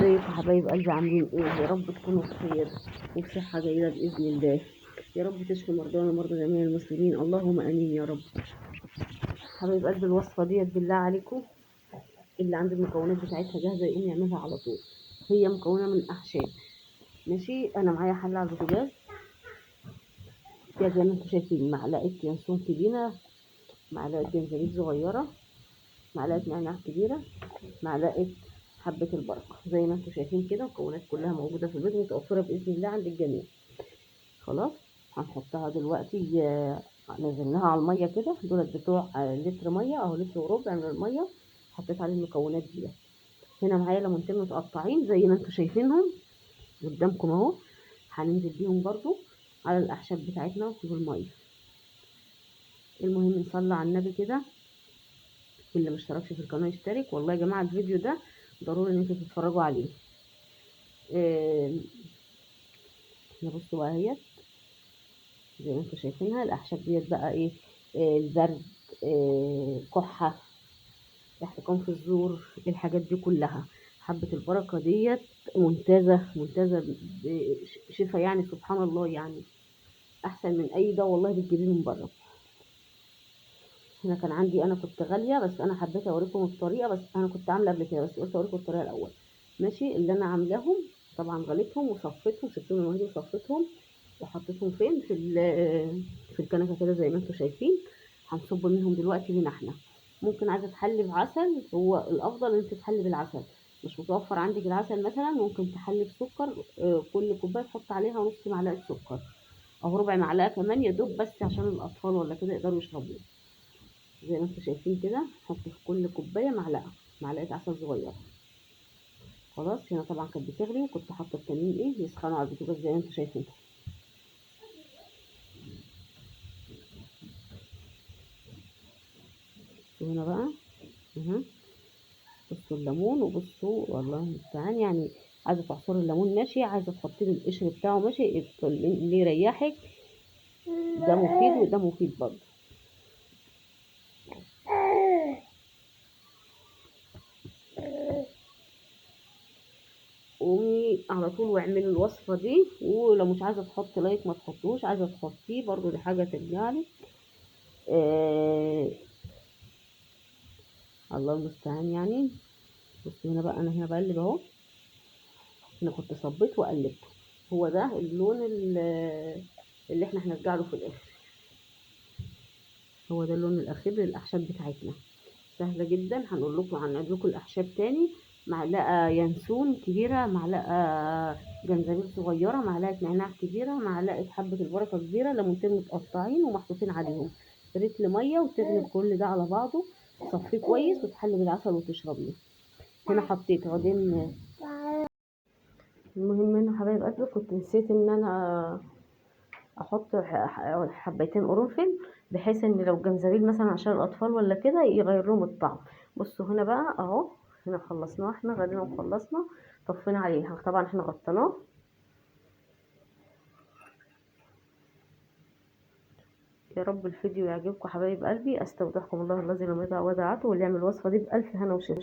ازيكم حبايب قلبي، عاملين ايه؟ يا رب تكونوا بخير وبصحة جيدة بإذن الله. يا رب تشفي مرضانا ومرضى جميع المسلمين، اللهم امين يا رب. حبايب قلبي، الوصفة ديت بالله عليكم اللي عنده المكونات بتاعتها جاهزة يقوم يعملها على طول. هي مكونة من أعشاب. ماشي، أنا معايا حلة على البوتاجاز فيها زي ما انتم شايفين معلقة ينسون كبيرة، معلقة جنزبيل صغيرة، معلقة نعناع كبيرة، معلقة حبة البركة. زي ما انتم شايفين كده المكونات كلها موجودة في البيت متوفرة بإذن الله عند الجميع. خلاص، هنحطها دلوقتي. نزلناها على المية كده، دولت بتوع لتر مية أو لتر وربع من المية. حطيت عليه المكونات دي. هنا معايا ليمونتين متقطعين زي ما انتم شايفينهم قدامكم اهو. هننزل بيهم برضو على الأعشاب بتاعتنا بالمية. المهم نصلي على النبي كده. واللي مشتركش في القناة يشترك. والله يا جماعة الفيديو ده ضروري ان انتوا تتفرجوا عليه. نبصوا بقى اهيت زي ما انتوا شايفينها. الاعشاب ديت بقى ايه؟ البرد، كحة، احتقان في الزور، الحاجات دي كلها. حبة البركة ديت ممتازة شفا، يعني سبحان الله، يعني احسن من اي دواء والله بتجيبيه من بره. هنا كان عندي، انا كنت غالية بس انا حبيت اوريكم الطريقة. بس انا كنت عاملة قبل كده بس قلت اوريكم الطريقة الاول. ماشي، اللي انا عاملاهم طبعا غليتهم وصفيتهم، سبتهم لوحدي وصفيتهم وحطيتهم فين في الكنكه كده زي ما انتم شايفين. هنصب منهم دلوقتي هنا. احنا ممكن عايزه تحلي بعسل، هو الافضل ان انت تحلي بالعسل. مش متوفر عندك العسل مثلا، ممكن تحلي بسكر. كل كوبايه تحط عليها نص معلقه سكر او ربع معلقه كمان، يا دوب بس عشان الاطفال ولا كده يقدروا يشربوه. زي ما انتم شايفين كده، حط في كل كوبايه معلقه عسل صغيره. خلاص، هنا طبعا كانت بتغلي وكنت حاطه التانيين ايه يسخنوا على البوتاجاز زي ما انتم شايفين. هنا بقى بصوا الليمون، وبصوا والله المستعان. يعني عايزه تعصري الليمون ماشي، عايزه تحطي له القشر بتاعه ماشي، اللي يريحك. ده مفيد وده مفيد برضه. قومي على طول واعملي الوصفه دي. ولو مش عايزه تحطي لايك ما تحطوش، عايزه تحطيه برضه دي حاجه ترجعلك. الله المستعان يعني. بصوا هنا بقى، انا هنا بقلب اهو. انا كنت صبيت وقلبته. هو ده اللون اللي احنا هنرجع له في الاخر. هو ده اللون الاخير للاعشاب بتاعتنا. سهله جدا. هنعيد لكم الاعشاب تاني. معلقه ينسون كبيره، معلقه جنزبيل صغيره، معلقه نعناع كبيره، معلقه حبه البركه كبيره، ليمونتين متقطعين ومحطوطين عليهم رتل ميه، وتغلب كل ده على بعضه. تصفيه كويس وتحلي بالعسل وتشربيه. هنا حطيت عودين. المهم هنا حبايب قلبي كنت نسيت ان انا احط حبيتين قرنفل، بحيث ان لو جنزبيل مثلا عشان الاطفال ولا كده يغير لهم الطعم. بصوا هنا بقى اهو. هنا خلصناه، احنا غدينا وخلصنا. طفينا عليه طبعا، احنا غطيناه. يا رب الفيديو يعجبكم حبايب قلبي. استودعكم الله الذي لا يضيع ودائعته، واللي يعمل الوصفه دي بالف هنا وشفا.